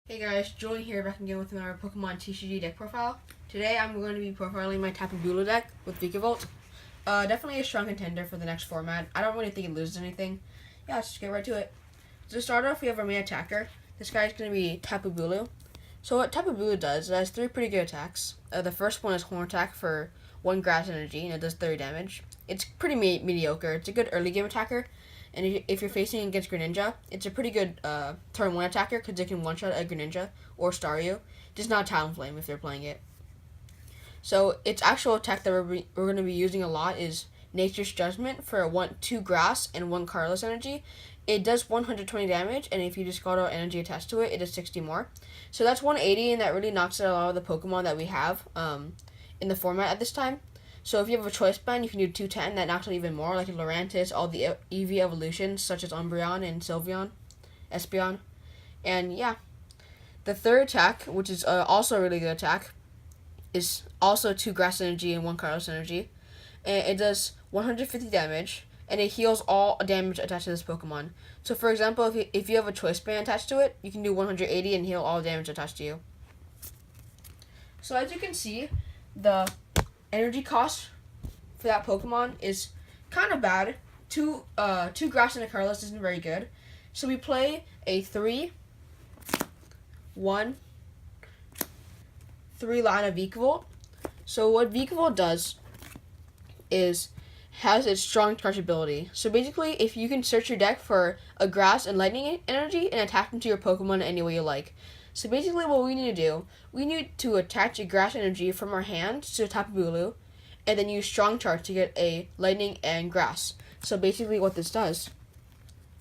Hey guys, Julian here back again with another Pokemon TCG deck profile. Today I'm going to be profiling my TapuBulu deck with Vikavolt. Definitely a strong contender for the next format. I don't really think it loses anything. Yeah, let's just get right to it. To start off, we have our main attacker. This guy's going to be TapuBulu. So what TapuBulu does, it has three pretty good attacks. The first one is Horn Attack for 1 grass energy, and it does 30 damage. It's pretty mediocre. It's a good early game attacker. And if you're facing against Greninja, it's a pretty good turn 1 attacker because it can one-shot a Greninja or Staryu. Just not Talonflame if they're playing it. So its actual attack that we're going to be using a lot is Nature's Judgment for 2 grass and 1 colorless energy. It does 120 damage, and if you discard out energy attached to it, it does 60 more. So that's 180, and that really knocks out a lot of the Pokemon that we have in the format at this time. So if you have a choice band, you can do 210. That knocks out even more, like Lurantis, all the EV evolutions, such as Umbreon and Sylveon, Espeon. And yeah. The third attack, which is also a really good attack, is also 2 grass energy and 1 colorless energy. And it does 150 damage, and it heals all damage attached to this Pokemon. So for example, if you have a choice band attached to it, you can do 180 and heal all damage attached to you. So as you can see, the energy cost for that Pokemon is kind of bad. Two grass and a colorless isn't very good. So we play a 3-1-3 line of Vikavolt. So what Vikavolt does is has its strong charge ability. So basically, if you can search your deck for a grass and lightning energy and attach them to your Pokemon any way you like. So basically what we need to do, we need to attach a grass energy from our hand to TapuBulu, and then use strong charge to get a lightning and grass. So basically what this does,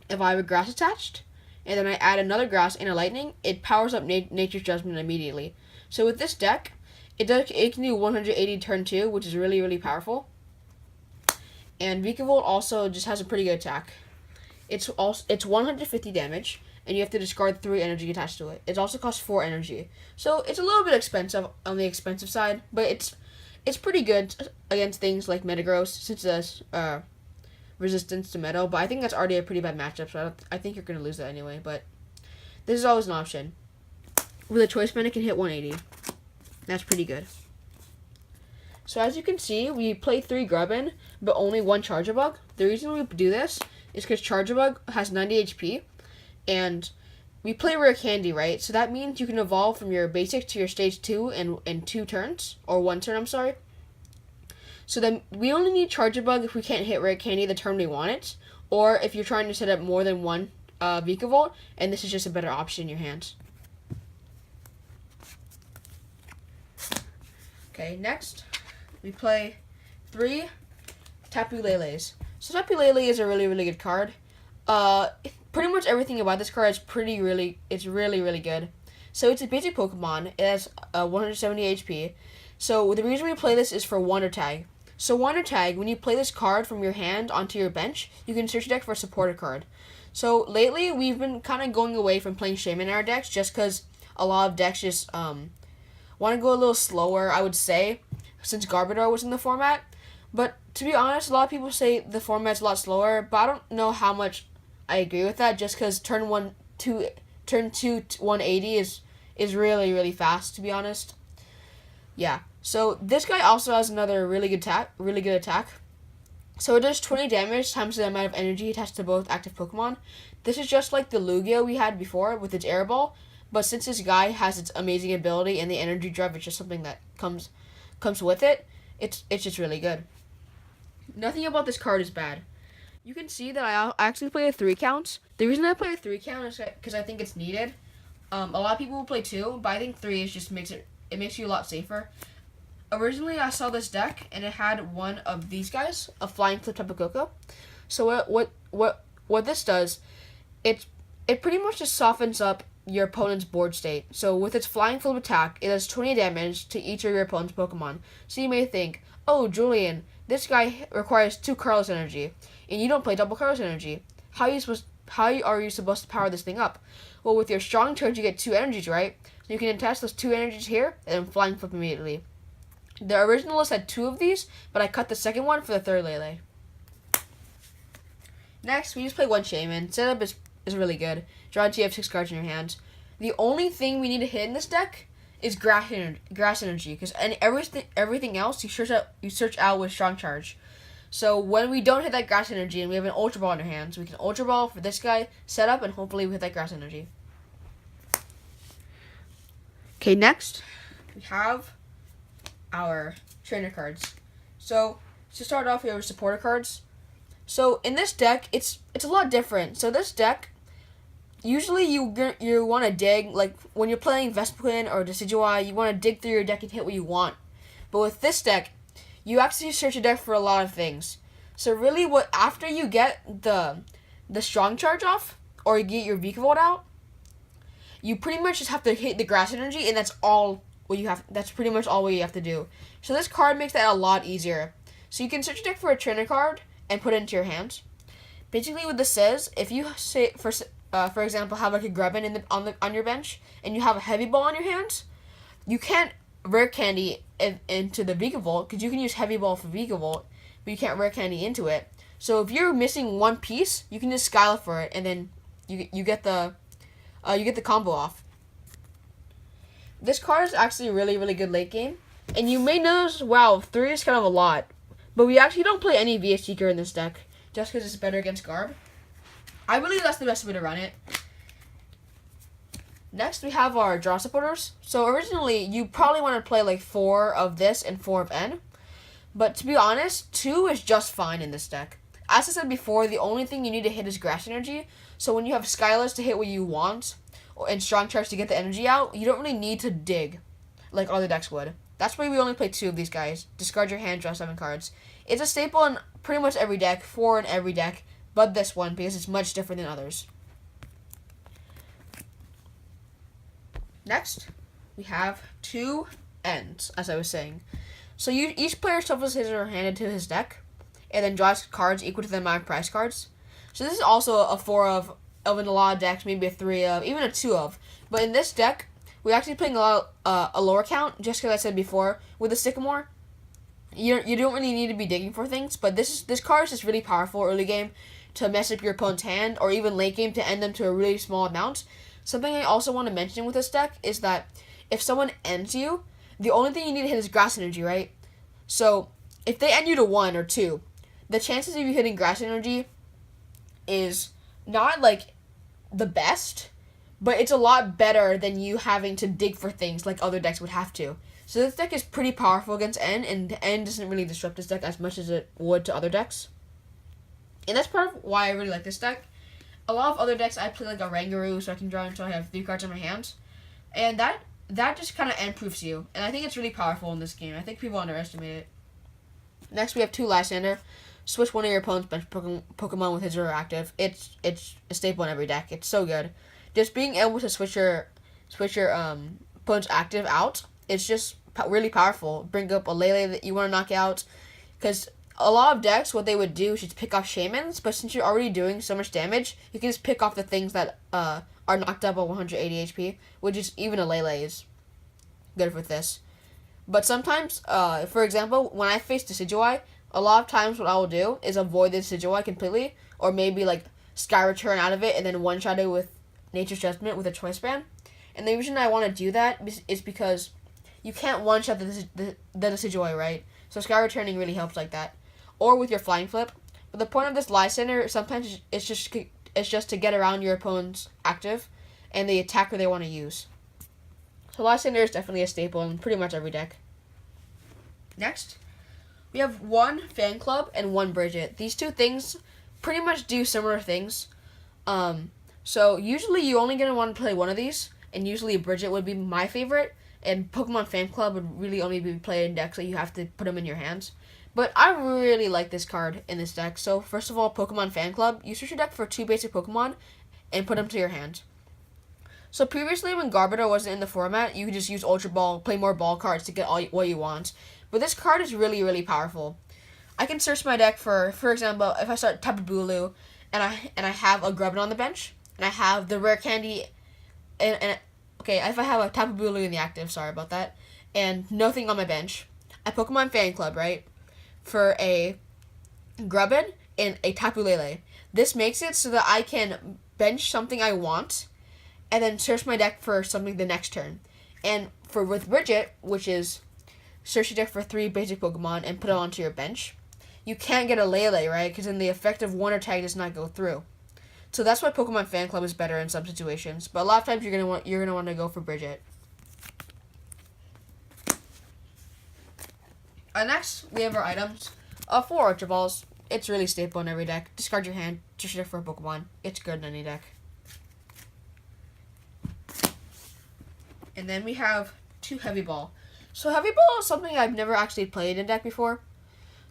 if I have a grass attached, and then I add another grass and a lightning, it powers up Nature's Judgment immediately. So with this deck, it can do 180 turn 2, which is really, really powerful. And Vikavolt also just has a pretty good attack. It's 150 damage, and you have to discard 3 energy attached to it. It also costs 4 energy. So it's a little bit expensive on the expensive side, but it's pretty good against things like Metagross, since it has resistance to Metal, but I think that's already a pretty bad matchup, so I think you're going to lose that anyway, but this is always an option. With a choice band, it can hit 180. That's pretty good. So as you can see, we play 3 Grubbin, but only 1 Charjabug. The reason we do this is because Charjabug has 90 HP, and we play Rare Candy, right? So that means you can evolve from your basic to your stage 2 in 2 turns, or 1 turn, I'm sorry. So then we only need Charjabug if we can't hit Rare Candy the turn we want it, or if you're trying to set up more than 1 Vikavolt, and this is just a better option in your hands. Okay, next we play 3 Tapu Leles. So Tapu Lele is a really, really good card. Pretty much everything about this card is really, really good. So it's a basic Pokemon. It has 170 HP. So the reason we play this is for Wonder Tag. So Wonder Tag, when you play this card from your hand onto your bench, you can search your deck for a supported card. So lately, we've been kind of going away from playing Shaman in our decks just because a lot of decks just want to go a little slower, I would say, since Garbodor was in the format. But to be honest, a lot of people say the format's a lot slower, but I don't know how much I agree with that, just because turn 2 180 is really, really fast, to be honest. Yeah. So this guy also has another really good attack. So it does 20 damage times the amount of energy attached to both active Pokemon. This is just like the Lugia we had before with its Air Ball, but since this guy has its amazing ability and the energy drive, it's just something that comes with it. It's just really good. Nothing about this card is bad. You can see that I actually play a 3 count. The reason I play a 3 count is because I think it's needed. A lot of people will play 2, but I think 3 is just makes you a lot safer. Originally, I saw this deck, and it had one of these guys, a Flying Flip Tapu Koko. So what this does, it pretty much just softens up your opponent's board state. So with its Flying Flip attack, it does 20 damage to each of your opponent's Pokemon. So you may think, oh, Julian, this guy requires 2 colorless energy, and you don't play double colorless energy. How are you supposed to power this thing up? Well, with your strong charge, you get 2 energies, right? So you can attach those 2 energies here, and then Flying Flip immediately. The original list had 2 of these, but I cut the second one for the 3rd Lele. Next, we just play 1 Shaman. Setup is really good. Draw until you have 6 cards in your hand. The only thing we need to hit in this deck is grass energy, because everything else you search out with strong charge. So when we don't hit that grass energy and we have an Ultra Ball in our hands, we can Ultra Ball for this guy, set up, and hopefully we hit that grass energy. Okay, next we have our trainer cards. So to start off, we have our supporter cards. So in this deck, it's a lot different. So this deck, usually you want to dig, like when you're playing Vespiquen or Decidueye, you want to dig through your deck and hit what you want. But with this deck, you actually search your deck for a lot of things. So really, after you get the strong charge off, or you get your Vikavolt out, you pretty much just have to hit the grass energy, and that's all what you have. That's pretty much all what you have to do. So this card makes that a lot easier. So you can search your deck for a trainer card and put it into your hands. Basically, what this says, if you say for example, have like a Grubbin on your bench, and you have a Heavy Ball on your hands, you can't Rare Candy into the Vikavolt, because you can use Heavy Ball for Vikavolt, but you can't Rare Candy into it. So if you're missing one piece, you can just Skyla for it, and then you get the combo off. This card is actually really, really good late game, and you may notice, wow, 3 is kind of a lot, but we actually don't play any VS Seeker in this deck, just because it's better against Garb. I believe that's the best way to run it. Next, we have our draw supporters. So originally, you probably want to play like 4 of this and 4 of N. But to be honest, 2 is just fine in this deck. As I said before, the only thing you need to hit is grass energy. So when you have Skylas to hit what you want, and strong charge to get the energy out, you don't really need to dig like other decks would. That's why we only play 2 of these guys. Discard your hand, draw 7 cards. It's a staple in pretty much every deck, 4 in every deck, but this one, because it's much different than others. Next, we have 2 ends, as I was saying. So each player shuffles his or her hand into his deck, and then draws cards equal to the amount of prize cards. So this is also a 4 of in a lot of decks, maybe a 3 of, even a 2 of. But in this deck, we're actually playing a lower count, just because I said before, with the Sycamore. You don't really need to be digging for things, but this card is just really powerful early game to mess up your opponent's hand, or even late game to end them to a really small amount. Something I also want to mention with this deck is that if someone ends you, the only thing you need to hit is grass energy, right? So if they end you to 1 or 2, the chances of you hitting grass energy is not like the best, but it's a lot better than you having to dig for things like other decks would have to. So this deck is pretty powerful against N, and N doesn't really disrupt this deck as much as it would to other decks. And that's part of why I really like this deck. A lot of other decks, I play like a Rangaroo, so I can draw until I have 3 cards in my hands. And that just kind of N-proofs you. And I think it's really powerful in this game. I think people underestimate it. Next, we have 2 Lysander. Switch one of your opponent's bench Pokemon with his or her active. It's a staple in every deck. It's so good. Just being able to switch your opponent's active out, it's just really powerful. Bring up a Lele that you want to knock out, because a lot of decks, what they would do is just pick off Shamans, but since you're already doing so much damage, you can just pick off the things that are knocked up at 180 HP, which is even a Lele is good with this. But sometimes, for example, when I face Decidueye, a lot of times what I will do is avoid the Decidueye completely, or maybe like Sky Return out of it and then one-shot it with Nature's Judgment with a Choice Band. And the reason I want to do that is because you can't one-shot the Decidueye, right? So Sky Returning really helps like that. Or with your Flying Flip. But the point of this Lysander, sometimes it's just to get around your opponent's active and the attacker they want to use. So Lysander is definitely a staple in pretty much every deck. Next, we have 1 Fan Club and 1 Bridget. These 2 things pretty much do similar things. So usually you only going to want to play one of these, and usually Bridget would be my favorite, and Pokemon Fan Club would really only be played in decks that you have to put them in your hands. But I really like this card in this deck. So first of all, Pokemon Fan Club. You search your deck for 2 basic Pokemon and put them to your hand. So previously, when Garbodor wasn't in the format, you could just use Ultra Ball, play more ball cards to get what you want. But this card is really, really powerful. I can search my deck for example, if I start TapuBulu and I have a Grubbin on the bench, and I have the Rare Candy, and okay, if I have a TapuBulu in the active, sorry about that, and nothing on my bench, I Pokemon Fan Club, right? For a Grubbin and a Tapu Lele. This makes it so that I can bench something I want and then search my deck for something the next turn. And with Bridget, which is search your deck for 3 basic Pokemon and put it onto your bench, you can't get a Lele, right? Because then the effect of Wonder Tag does not go through. So that's why Pokemon Fan Club is better in some situations. But a lot of times you're gonna want to go for Bridget. Next, we have our items. 4 Ultra Balls. It's really staple in every deck. Discard your hand, search your deck for a Pokemon. It's good in any deck. And then we have 2 Heavy Ball. So Heavy Ball is something I've never actually played in deck before.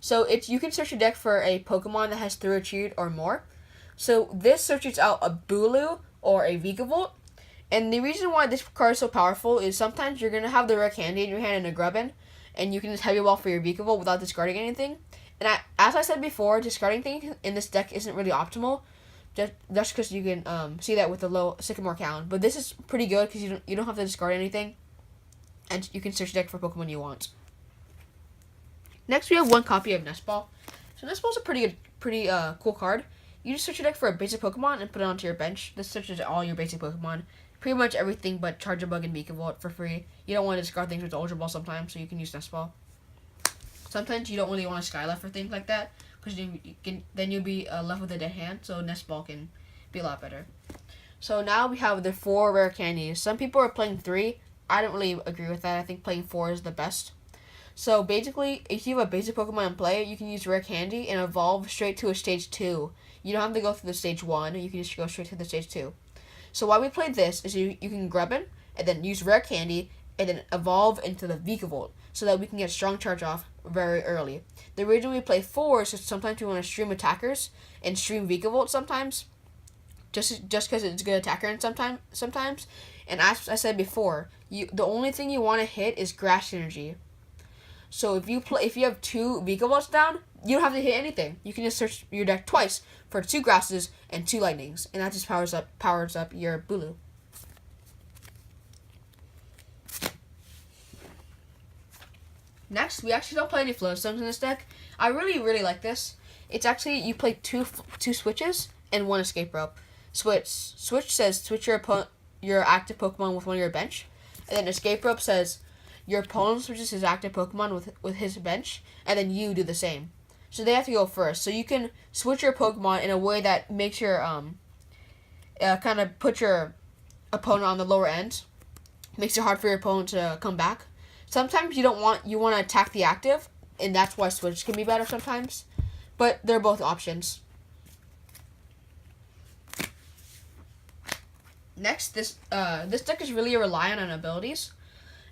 So you can search your deck for a Pokemon that has 3 Retreat or more. So this searches out a Bulu or a Vikavolt. And the reason why this card is so powerful is sometimes you're going to have the rare candy in your hand and a Grubbin, and you can just Heavy Ball for your Vikavolt without discarding anything. And as I said before, discarding things in this deck isn't really optimal, just because you can see that with the low Sycamore count. But this is pretty good because you don't have to discard anything, and you can search your deck for Pokemon you want. Next, we have 1 copy of Nest Ball. So Nest Ball is a pretty cool card. You just search your deck for a basic Pokemon and put it onto your bench. This searches all your basic Pokemon. Pretty much everything but Charjabug and Vikavolt for free. You don't want to discard things with Ultra Ball sometimes, so you can use Nest Ball. Sometimes you don't really want to Skylight for things like that, because then you'll be left with a dead hand, so Nest Ball can be a lot better. So now we have the 4 rare candies. Some people are playing 3. I don't really agree with that. I think playing 4 is the best. So basically, if you have a basic Pokemon in play, you can use rare candy and evolve straight to a stage 2. You don't have to go through the stage 1. You can just go straight to the stage 2. So why we played this is you can Grubbin and then use rare candy and then evolve into the Vikavolt so that we can get strong charge off very early. The reason we play 4 is sometimes we want to stream attackers and stream Vikavolt sometimes, just because it's a good attacker and sometimes. And as I said before, the only thing you want to hit is Grass Energy. So if you have 2 Vikavolts down, you don't have to hit anything. You can just search your deck twice for 2 grasses and 2 lightnings, and that just powers up your Bulu. Next, we actually don't play any Flowstones in this deck. I really like this. It's actually, you play two switches and 1 escape rope. Switch says switch your active Pokemon with one of your bench, and then escape rope says your opponent switches his active Pokemon with his bench, and then you do the same. So they have to go first. So you can switch your Pokemon in a way that makes your kind of put your opponent on the lower end, makes it hard for your opponent to come back. Sometimes you want to attack the active, and that's why switch can be better sometimes. But they're both options. Next, this deck is really reliant on abilities,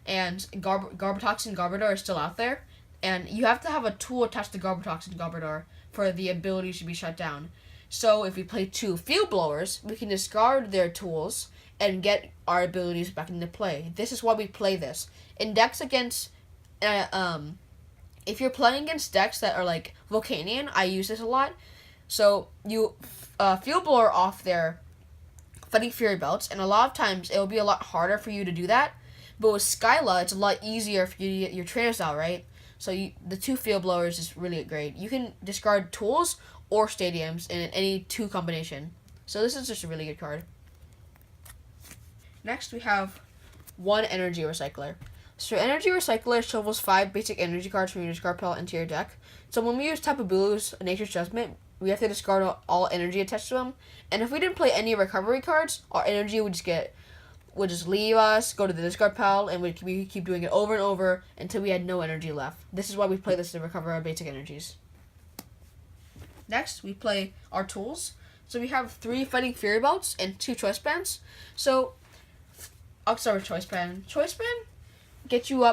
and Garbatox and Garbodor are still out there, and you have to have a tool attached to Garbatox and Garbodor for the abilities to be shut down. So if we play 2 Field Blowers, we can discard their tools and get our abilities back into play. This is why we play this. In decks against, if you're playing against decks that are like Volcanion, I use this a lot. So you Field Blower off their Fighting Fury belts, and a lot of times it will be a lot harder for you to do that. But with Skyla, it's a lot easier for you to get your trainers out, right? So the 2 Field Blowers is really great. You can discard tools or stadiums in any 2 combination. So this is just a really good card. Next, we have 1 Energy Recycler. So Energy Recycler shovels 5 basic energy cards from your discard pile into your deck. So when we use TapuBulu's Nature's Judgment, we have to discard all energy attached to them. And if we didn't play any recovery cards, our energy would just leave us, go to the discard pile, and we keep doing it over and over until we had no energy left. This is why we play this to recover our basic energies. Next, we play our tools. So we have 3 Fighting Fury belts and 2 Choice Bands. So I'll start with Choice Band. Choice Band gets you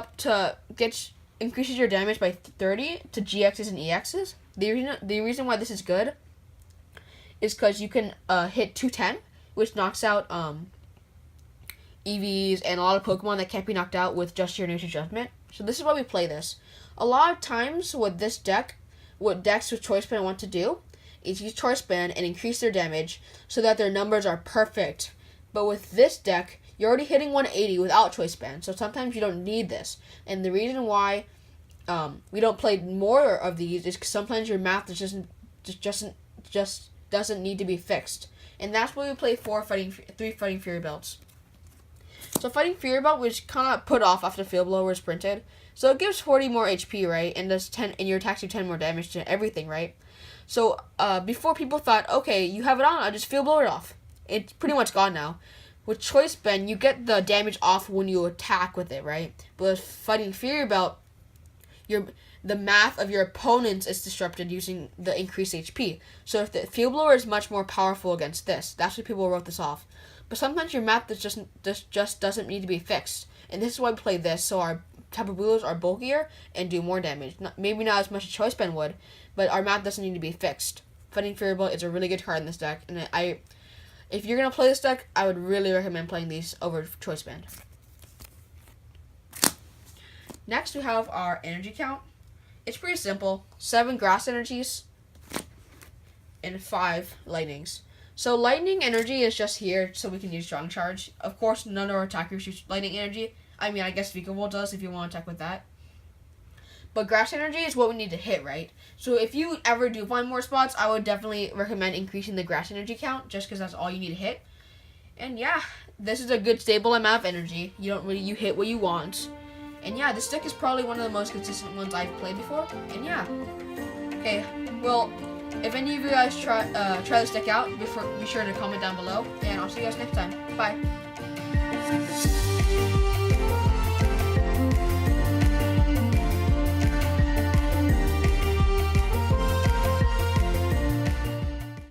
increases your damage by 30 to GXs and EXs. The reason why this is good is because you can hit 210, which knocks out EVs and a lot of Pokemon that can't be knocked out with just your Nature's Judgment. So this is why we play this. A lot of times with this deck, what decks with Choice Band want to do is use Choice Band and increase their damage so that their numbers are perfect. But with this deck, you're already hitting 180 without Choice Band, so sometimes you don't need this. And the reason why we don't play more of these is because sometimes your math just doesn't need to be fixed. and that's why we play three Fighting Fury belts. So Fighting Fury belt was kind of put off after Field Blower was printed. So it gives 40 more HP, right? And does 10, and your attacks do 10 more damage to everything, right? So before people thought, okay, you have it on, I'll just Field Blower it off. It's pretty much gone now. With Choice Band, you get the damage off when you attack with it, right? But with Fighting Fury belt, the math of your opponents is disrupted using the increased HP. So if the Field Blower is much more powerful against this, that's why people wrote this off. But sometimes your math just doesn't need to be fixed, and this is why we play this. So our TapuBulus are bulkier and do more damage. Maybe not as much as Choice Band would, but our math doesn't need to be fixed. Fighting Fury belt is a really good card in this deck, and if you're gonna play this deck, I would really recommend playing these over Choice Band. Next, we have our energy count. It's pretty simple: 7 grass energies and 5 lightnings. So lightning energy is just here so we can use strong charge. Of course, none of our attackers use lightning energy. I mean, I guess Vikavolt does if you want to attack with that. But grass energy is what we need to hit, right? So if you ever do find more spots, I would definitely recommend increasing the grass energy count, just because that's all you need to hit. And yeah, this is a good stable amount of energy. You hit what you want. And yeah, this deck is probably one of the most consistent ones I've played before. And yeah. Okay, well, if any of you guys try this deck out, be sure to comment down below. And I'll see you guys next time. Bye.